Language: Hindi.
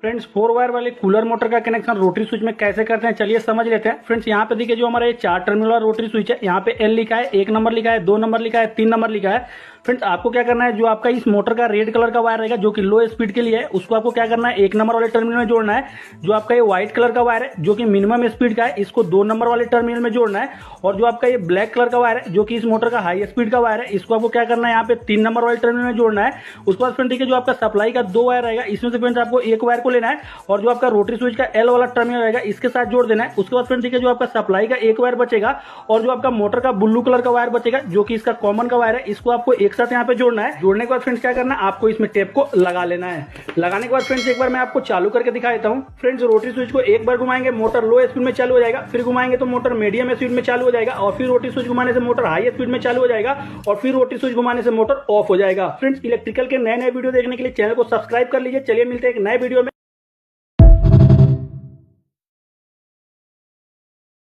फ्रेंड्स 4 वायर वाले कूलर मोटर का कनेक्शन रोटरी स्विच में कैसे करते हैं चलिए समझ लेते हैं। फ्रेंड्स यहाँ पे देखिए जो हमारा ये 4 टर्मिनल रोटरी स्विच है, यहाँ पे एल लिखा है, 1 नंबर लिखा है, 2 नंबर लिखा है, 3 नंबर लिखा है। फ्रेंड्स आपको क्या करना है, जो आपका इस मोटर का रेड कलर का वायर रहेगा जो कि लो स्पीड के लिए है, उसको आपको क्या करना है 1 नंबर वाले टर्मिनल में जोड़ना है। जो आपका ये व्हाइट कलर का वायर है जो कि मिनिमम स्पीड का है, इसको 2 नंबर वाले टर्मिनल में जोड़ना है। और जो आपका ये ब्लैक कलर का वायर है जो कि इस मोटर का हाई स्पीड का वायर है, इसको आपको क्या करना है यहाँ पे 3 नंबर वाले टर्मिनल में जोड़ना है। उसके बाद फ्रेंड देखिए जो आपका सप्लाई का 2 वायर रहेगा, इसमें से फ्रेंड्स आपको एक वायर को लेना है और जो आपका रोटरी स्विच का एल वाला टर्मिनल रहेगा इसके साथ जोड़ देना है। उसके बाद फ्रेंड देखिए जो आपका सप्लाई का एक वायर बचेगा और जो आपका मोटर का ब्लू कलर का वायर बचेगा जो कि इसका कॉमन का वायर है, इसको आपको एक साथ यहाँ पे जोड़ना है। जोड़ने के बाद फ्रेंड्स क्या करना है, आपको इसमें टेप को लगा लेना है। लगाने के बाद फ्रेंड्स एक बार मैं आपको चालू करके दिखा देता हूँ। फ्रेंड्स रोटरी स्विच को एक बार घुमाएंगे मोटर लो स्पीड में चालू हो जाएगा, फिर घुमाएंगे तो मोटर मीडियम स्पीड में चालू हो जाएगा और फिर रोटरी स्विच घुमाने से मोटर हाई स्पीड में चालू हो जाएगा और फिर रोटरी स्विच घुमाने से मोटर ऑफ हो जाएगा। फ्रेंड्स इलेक्ट्रिकल के नए नए वीडियो देखने के लिए चैनल को सब्सक्राइब कर लीजिए। चलिए मिलते हैं एक नए वीडियो में।